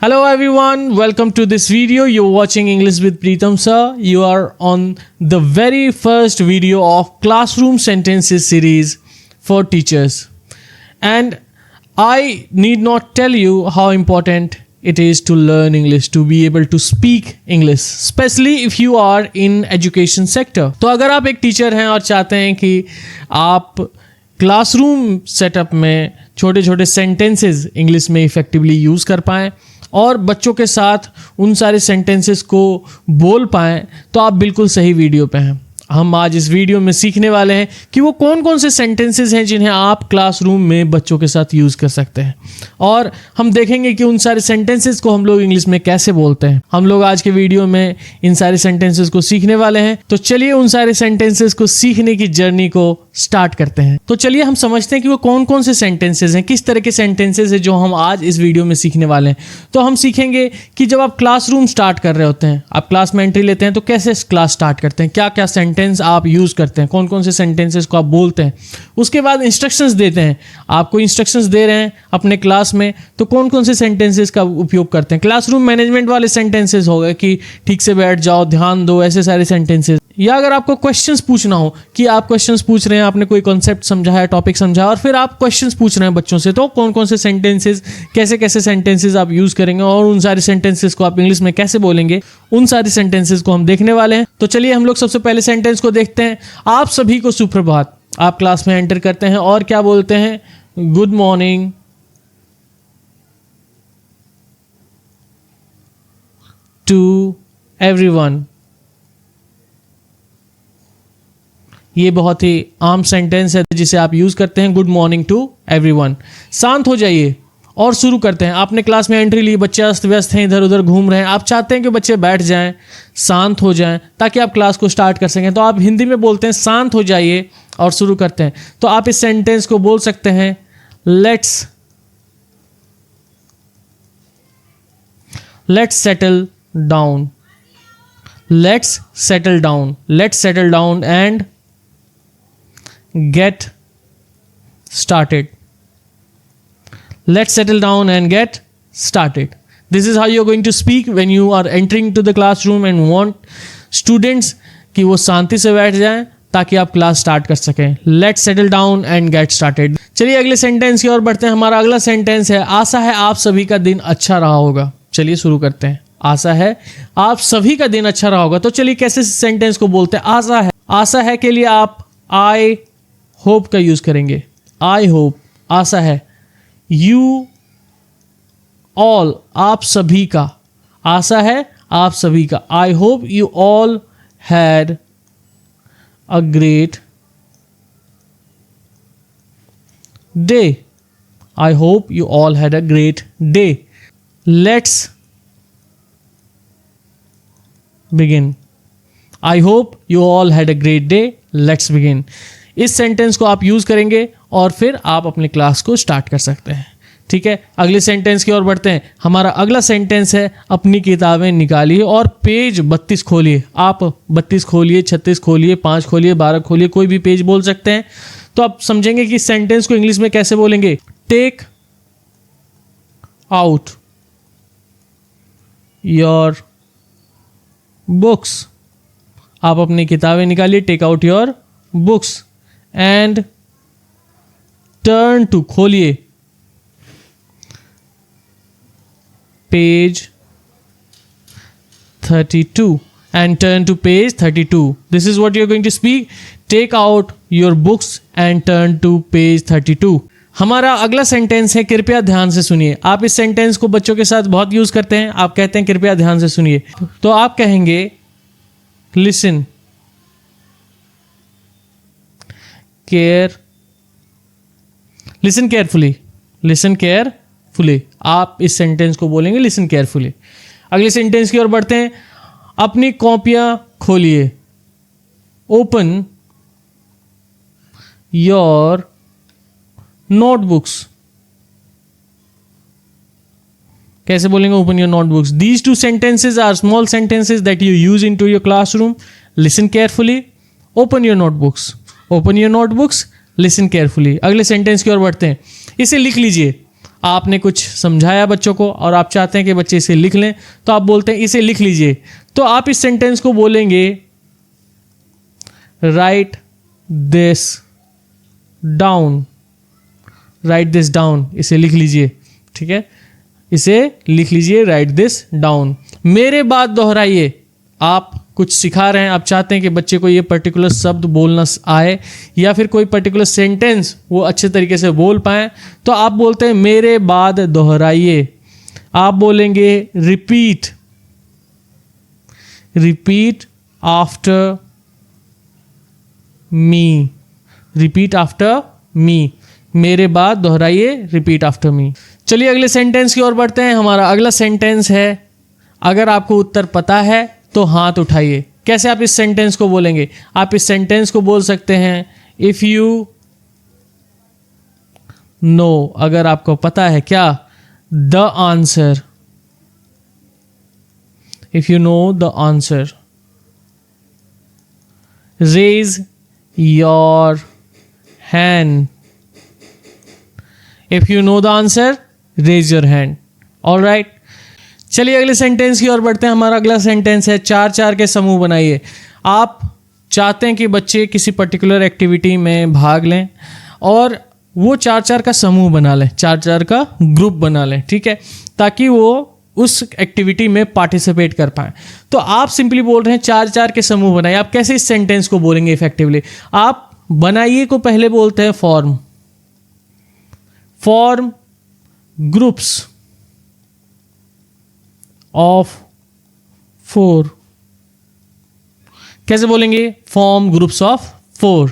Hello everyone, welcome to this video. You're watching English with Preetham sir. You are on the very first video of Classroom Sentences series for teachers. And I need not tell you how important it is to learn English, to be able to speak English, especially if you are in education sector. तो अगर आप एक teacher हैं और चाहते हैं कि आप क्लासरूम सेटअप में छोटे छोटे सेंटेंसेस इंग्लिश में इफ़ेक्टिवली यूज़ कर पाएँ और बच्चों के साथ उन सारे सेंटेंसेस को बोल पाएँ, तो आप बिल्कुल सही वीडियो पे हैं। हम आज इस वीडियो में सीखने वाले हैं कि वो कौन कौन से सेंटेंसेस हैं जिन्हें आप क्लासरूम में बच्चों के साथ यूज़ कर सकते हैं, और हम देखेंगे कि उन सारे सेंटेंसेस को हम लोग इंग्लिश में कैसे बोलते हैं। हम लोग आज के वीडियो में इन सारे सेंटेंसेस को सीखने वाले हैं, तो चलिए उन सारे सेंटेंसेस को सीखने की जर्नी को स्टार्ट करते हैं। तो चलिए हम समझते हैं कि वो कौन कौन से सेंटेंसेस हैं, किस तरह के सेंटेंसेस हैं जो हम आज इस वीडियो में सीखने वाले हैं। तो हम सीखेंगे कि जब आप क्लासरूम स्टार्ट कर रहे होते हैं, आप क्लास में एंट्री लेते हैं, तो कैसे क्लास स्टार्ट करते हैं, क्या क्या सेंटेंस आप यूज़ करते हैं, कौन कौन से सेंटेंसेस को आप बोलते हैं। उसके बाद इंस्ट्रक्शंस देते हैं, आपको इंस्ट्रक्शंस दे रहे हैं अपने क्लास में, तो कौन कौन से सेंटेंसेस का उपयोग करते हैं। क्लासरूम मैनेजमेंट वाले सेंटेंसेस हो गए कि ठीक से बैठ जाओ, ध्यान दो, ऐसे सारे सेंटेंसेस। या अगर आपको क्वेश्चंस पूछना हो कि आप क्वेश्चंस पूछ रहे हैं, आपने कोई कॉन्सेप्ट समझाया, टॉपिक समझाया, और फिर आप क्वेश्चंस पूछ रहे हैं बच्चों से, तो कौन कौन से सेंटेंसेस, कैसे कैसे सेंटेंसेस आप यूज़ करेंगे और उन सारे सेंटेंसेस को आप इंग्लिश में कैसे बोलेंगे, उन सारे सेंटेंसेस को हम देखने वाले हैं। तो चलिए हम लोग सबसे पहले सेंटेंस को देखते हैं। आप सभी को सुप्रभात। आप क्लास में एंटर करते हैं और क्या बोलते हैं? Good morning to everyone. ये बहुत ही आम सेंटेंस है जिसे आप यूज़ करते हैं, गुड मॉर्निंग टू एवरीवन। शांत हो जाइए और शुरू करते हैं। आपने क्लास में एंट्री ली, बच्चे अस्त व्यस्त हैं, इधर उधर घूम रहे हैं, आप चाहते हैं कि बच्चे बैठ जाएं, शांत हो जाएं, ताकि आप क्लास को स्टार्ट कर सकें। तो आप हिंदी में बोलते हैं शांत हो जाइए और शुरू करते हैं। तो आप इस सेंटेंस को बोल सकते हैं, let's settle down. Let's settle down. Let's settle down and get started. Let's settle down and get started. This is how you're going to speak when you are entering to the classroom and want students कि वो शांति से बैठ जाएं ताकि आप class start कर सकें। Let's settle down and get started. चलिए अगले सेंटेंस की ओर बढ़ते हैं। हमारा अगला सेंटेंस है, आशा है आप सभी का दिन अच्छा रहा होगा। चलिए शुरू करते हैं। आशा है आप सभी का दिन अच्छा रहा होगा। तो चलिए कैसे सेंटेंस को बोलते हैं। आशा है, आशा है के लिए आप आई होप का यूज करेंगे। आई होप, आशा है। यू ऑल, आप सभी का। आशा है आप सभी का। I hope you all had a great day. I hope you all had a great day. Let's begin. I hope you all had a great day. Let's begin. इस sentence को आप यूज़ करेंगे और फिर आप अपनी क्लास को start कर सकते हैं। ठीक है, अगले सेंटेंस की ओर बढ़ते हैं। हमारा अगला सेंटेंस है, अपनी किताबें निकालिए और पेज 32 खोलिए। आप 32 खोलिए, 36 खोलिए, 5 खोलिए, 12 खोलिए, कोई भी पेज बोल सकते हैं। तो आप समझेंगे कि इस सेंटेंस को इंग्लिश में कैसे बोलेंगे। Take out your books. आप अपनी किताबें निकालिए, take out your books and turn to, खोलिए, page 32 and turn to page 32. This is what you're going to speak. Take out your books and turn to page 32. हमारा अगला sentence है, कृपया ध्यान से सुनिए। आप इस सेंटेंस को बच्चों के साथ बहुत यूज करते हैं। आप कहते हैं कृपया ध्यान से सुनिए, तो आप कहेंगे listen listen carefully. Listen carefully. आप इस सेंटेंस को बोलेंगे लिसन केयरफुली। अगले सेंटेंस की ओर बढ़ते हैं। अपनी कॉपियां खोलिए। Open your notebooks. कैसे बोलेंगे? Open your notebooks. These two sentences are small sentences that you use into your classroom. Listen carefully, open your notebooks. Open your notebooks, listen carefully. अगले सेंटेंस की ओर बढ़ते हैं। इसे लिख लीजिए। आपने कुछ समझाया बच्चों को और आप चाहते हैं कि बच्चे इसे लिख लें, तो आप बोलते हैं इसे लिख लीजिए। तो आप इस सेंटेंस को बोलेंगे right this down, right this down, इसे लिख लीजिए। ठीक है, इसे लिख लीजिए, राइट दिस डाउन। मेरे बाद दोहराइए, आप कुछ सिखा रहे हैं, आप चाहते हैं कि बच्चे को ये पर्टिकुलर शब्द बोलना आए या फिर कोई पर्टिकुलर सेंटेंस वो अच्छे तरीके से बोल पाए, तो आप बोलते हैं मेरे बाद दोहराइए। आप बोलेंगे repeat, repeat after me, repeat after me, मेरे बाद दोहराइए, रिपीट आफ्टर मी। चलिए अगले सेंटेंस की ओर बढ़ते हैं। हमारा अगला सेंटेंस है, अगर आपको उत्तर पता है तो हाथ उठाइए। कैसे आप इस सेंटेंस को बोलेंगे? आप इस सेंटेंस को बोल सकते हैं इफ यू नो, अगर आपको पता है क्या, the answer, if you know the answer, raise your hand, if you know the answer raise your hand. All right, चलिए अगले सेंटेंस की ओर बढ़ते हैं। हमारा अगला सेंटेंस है चार चार के समूह बनाइए। आप चाहते हैं कि बच्चे किसी पर्टिकुलर एक्टिविटी में भाग लें और वो चार चार का समूह बना लें, चार चार का ग्रुप बना लें, ठीक है, ताकि वो उस एक्टिविटी में पार्टिसिपेट कर पाएं। तो आप सिंपली बोल रहे हैं चार चार के समूह बनाइए। आप कैसे इस सेंटेंस को बोलेंगे इफेक्टिवली? आप बनाइए को पहले बोलते हैं फॉर्म, फॉर्म ग्रुप्स ऑफ 4। कैसे बोलेंगे? Form groups of 4।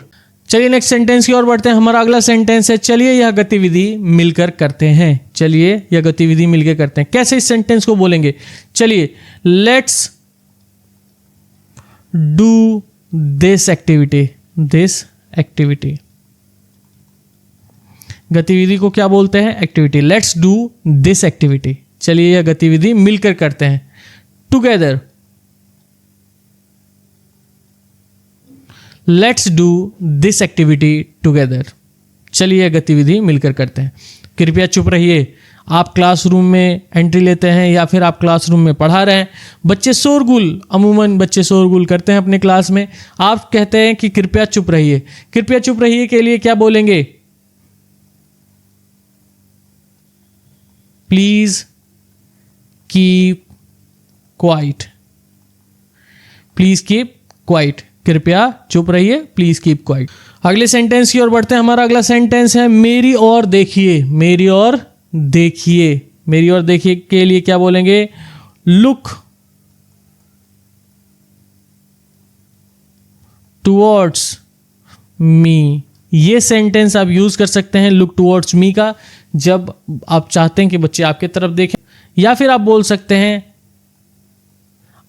चलिए नेक्स्ट सेंटेंस की ओर बढ़ते हैं। हमारा अगला सेंटेंस है चलिए यह गतिविधि मिलकर करते हैं। चलिए यह गतिविधि मिलकर करते हैं। कैसे इस सेंटेंस को बोलेंगे? चलिए let's do this activity, this activity. गतिविधि को क्या बोलते हैं? Activity. Let's do this activity. चलिए यह गतिविधि मिलकर करते हैं, together. Let's do this activity together. चलिए यह गतिविधि मिलकर करते हैं। कृपया चुप रहिए। आप क्लासरूम में एंट्री लेते हैं या फिर आप क्लासरूम में पढ़ा रहे हैं, बच्चे शोरगुल, अमूमन बच्चे शोरगुल करते हैं अपने क्लास में। आप कहते हैं कि कृपया चुप रहिए। कृपया चुप रहिए के लिए क्या बोलेंगे? Please keep quiet, please keep quiet. कृपया चुप रहिए, प्लीज कीप क्वाइट। अगले सेंटेंस की ओर बढ़ते हैं। हमारा अगला सेंटेंस है मेरी ओर देखिए, मेरी ओर देखिए। मेरी ओर देखिए के लिए क्या बोलेंगे? Look towards me. ये सेंटेंस आप यूज कर सकते हैं लुक टुवर्ड्स मी का, जब आप चाहते हैं कि बच्चे आपके तरफ देखें, या फिर आप बोल सकते हैं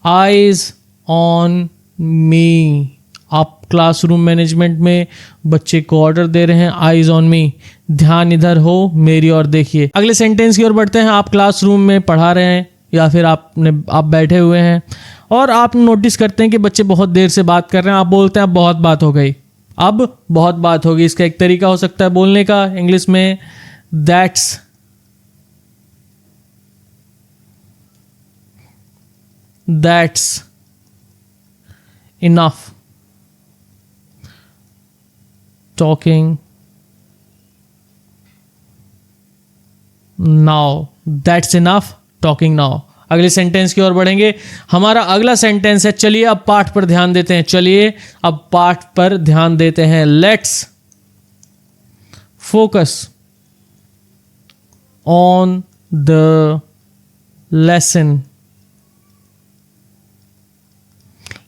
आईज ऑन मी। आप क्लासरूम मैनेजमेंट में बच्चे को ऑर्डर दे रहे हैं, आईज ऑन मी, ध्यान इधर हो, मेरी ओर देखिए। अगले सेंटेंस की ओर बढ़ते हैं। आप क्लासरूम में पढ़ा रहे हैं या फिर आप बैठे हुए हैं और आप नोटिस करते हैं कि बच्चे बहुत देर से बात कर रहे हैं। आप बोलते हैं अब बहुत बात हो गई, अब बहुत बात होगी। इसका एक तरीका हो सकता है बोलने का इंग्लिश में, that's enough talking now, that's enough talking now। अगले सेंटेंस की ओर बढ़ेंगे। हमारा अगला सेंटेंस है चलिए अब पाठ पर ध्यान देते हैं। चलिए अब पाठ पर ध्यान देते हैं। Let's focus on the lesson,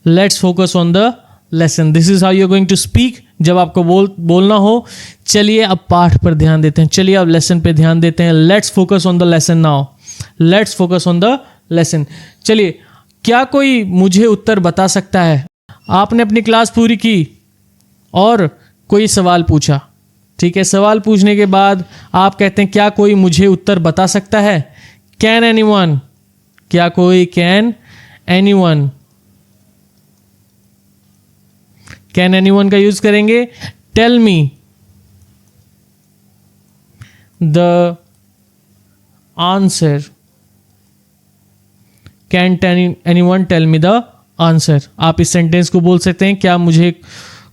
let's focus on the lesson. This is how you are going to speak जब आपको बोलना हो। चलिए अब पाठ पर ध्यान देते हैं, चलिए अब लेसन पे ध्यान देते हैं। Let's focus on the lesson now, let's focus on the lesson. चलिए, क्या कोई मुझे उत्तर बता सकता है? आपने अपनी क्लास पूरी की और कोई सवाल पूछा, ठीक है, सवाल पूछने के बाद आप कहते हैं क्या कोई मुझे उत्तर बता सकता है? कैन एनीवन, क्या कोई, कैन एनीवन, कैन एनीवन का यूज करेंगे। Tell me the answer? Can anyone tell me the answer? आप इस सेंटेंस को बोल सकते हैं, क्या मुझे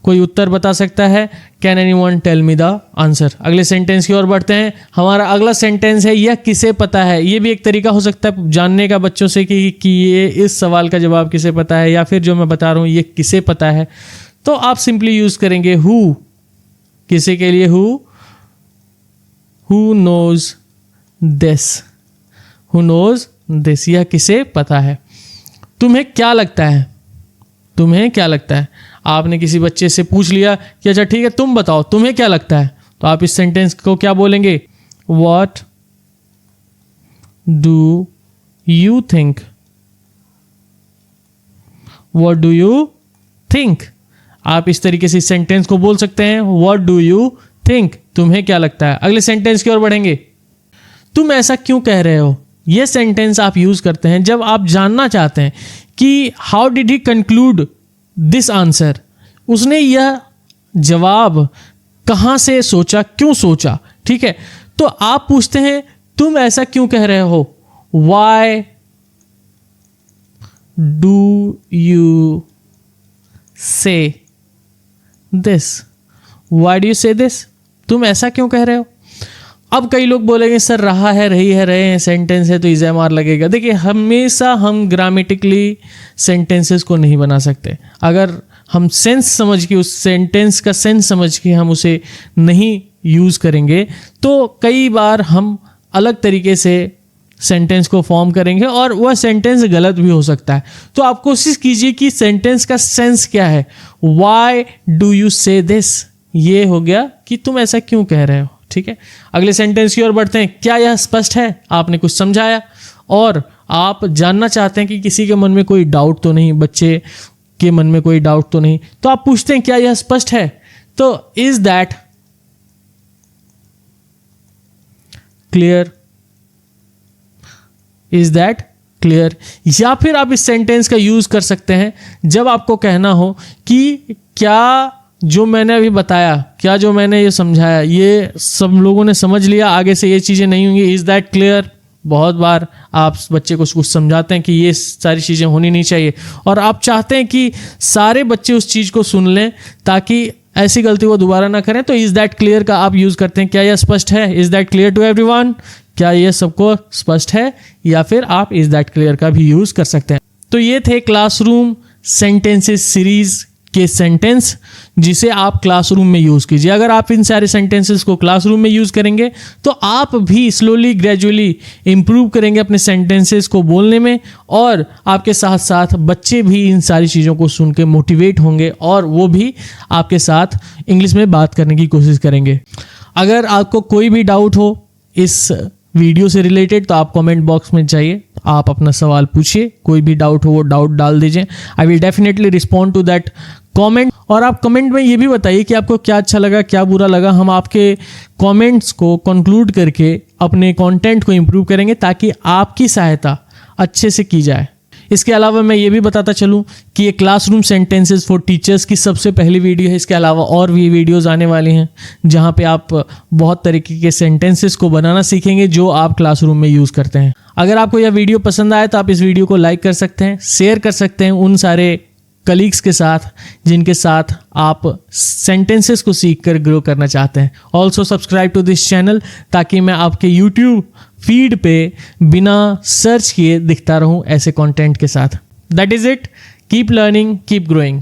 कोई उत्तर बता सकता है? Can anyone tell me the answer? अगले सेंटेंस की ओर बढ़ते हैं। हमारा अगला सेंटेंस है, यह किसे पता है? ये भी एक तरीका हो सकता है जानने का बच्चों से कि ये इस सवाल का जवाब किसे पता है, या फिर जो मैं बता रहा हूँ ये किसे पता है। तो आप सिंपली यूज करेंगे हु। किसे के लिए who knows this? Who knows this? यह किसे पता है? तुम्हें क्या लगता है? तुम्हें क्या लगता है? आपने किसी बच्चे से पूछ लिया कि अच्छा ठीक है तुम बताओ तुम्हें क्या लगता है, तो आप इस सेंटेंस को क्या बोलेंगे? What do you think? What do you think? आप इस तरीके से इस सेंटेंस को बोल सकते हैं, What do you think? तुम्हें क्या लगता है? अगले सेंटेंस की ओर बढ़ेंगे। तुम ऐसा क्यों कह रहे हो? यह सेंटेंस आप यूज करते हैं जब आप जानना चाहते हैं कि how did he conclude this answer? उसने यह जवाब कहां से सोचा, क्यों सोचा? ठीक है, तो आप पूछते हैं तुम ऐसा क्यों कह रहे हो? Why do you say this? Why do you say this? तुम ऐसा क्यों कह रहे हो? अब कई लोग बोलेंगे सर रहा है, रही है, रहे हैं सेंटेंस है तो इज़ेमार लगेगा। देखिए हमेशा हम ग्रामेटिकली सेंटेंसेस को नहीं बना सकते। अगर हम सेंस समझ के उस सेंटेंस का सेंस समझ के हम उसे नहीं यूज़ करेंगे तो कई बार हम अलग तरीके से सेंटेंस को फॉर्म करेंगे और वह सेंटेंस गलत भी हो सकता है। तो आप कोशिश कीजिए कि सेंटेंस का सेंस क्या है। वाई डू यू से दिस? ये हो गया कि तुम ऐसा क्यों कह रहे हो। ठीक है, अगले सेंटेंस की ओर बढ़ते हैं। क्या यह स्पष्ट है? आपने कुछ समझाया और आप जानना चाहते हैं कि किसी के मन में कोई डाउट तो नहीं, बच्चे के मन में कोई डाउट तो नहीं, तो आप पूछते हैं क्या यह स्पष्ट है? तो is that clear? Is that clear? या फिर आप इस सेंटेंस का यूज कर सकते हैं जब आपको कहना हो कि क्या जो मैंने अभी बताया, क्या जो मैंने ये समझाया ये सब लोगों ने समझ लिया, आगे से ये चीज़ें नहीं होंगी। Is that clear? बहुत बार आप बच्चे को कुछ समझाते हैं कि ये सारी चीज़ें होनी नहीं चाहिए और आप चाहते हैं कि सारे बच्चे उस चीज़ को सुन लें ताकि ऐसी गलती वो दोबारा ना करें। तो इज़ दैट क्लियर का आप यूज़ करते हैं। क्या यह स्पष्ट है? Is that clear to everyone? क्या यह सबको स्पष्ट है? या फिर आप इज़ दैट क्लियर का भी यूज़ कर सकते हैं। तो ये थे क्लासरूम सेंटेंसेस सीरीज़ के सेंटेंस जिसे आप क्लासरूम में यूज़ कीजिए। अगर आप इन सारे सेंटेंसेस को क्लासरूम में यूज़ करेंगे तो आप भी स्लोली ग्रेजुअली इम्प्रूव करेंगे अपने सेंटेंसेस को बोलने में और आपके साथ साथ बच्चे भी इन सारी चीज़ों को सुन के मोटिवेट होंगे और वो भी आपके साथ इंग्लिश में बात करने की कोशिश करेंगे। अगर आपको कोई भी डाउट हो इस वीडियो से रिलेटेड तो आप कमेंट बॉक्स में जाइए, आप अपना सवाल पूछिए, कोई भी डाउट हो वो डाउट डाल दीजिए। I will definitely respond to that comment. और आप कमेंट में ये भी बताइए कि आपको क्या अच्छा लगा, क्या बुरा लगा। हम आपके कमेंट्स को कंक्लूड करके अपने कंटेंट को इम्प्रूव करेंगे ताकि आपकी सहायता अच्छे से की जाए। इसके अलावा मैं ये भी बताता चलूँ कि ये क्लासरूम सेंटेंसेस फॉर टीचर्स की सबसे पहली वीडियो है। इसके अलावा और भी वीडियोज़ आने वाली हैं जहाँ पे आप बहुत तरीके के सेंटेंसेस को बनाना सीखेंगे जो आप क्लासरूम में यूज़ करते हैं। अगर आपको यह वीडियो पसंद आए तो आप इस वीडियो को लाइक कर सकते हैं, शेयर कर सकते हैं उन सारे कलीग्स के साथ जिनके साथ आप सेंटेंसेस को सीख कर ग्रो करना चाहते हैं। Also subscribe to this channel ताकि मैं आपके यूट्यूब फीड पे बिना सर्च किए दिखता रहूं ऐसे कंटेंट के साथ। That is it. Keep learning, keep growing.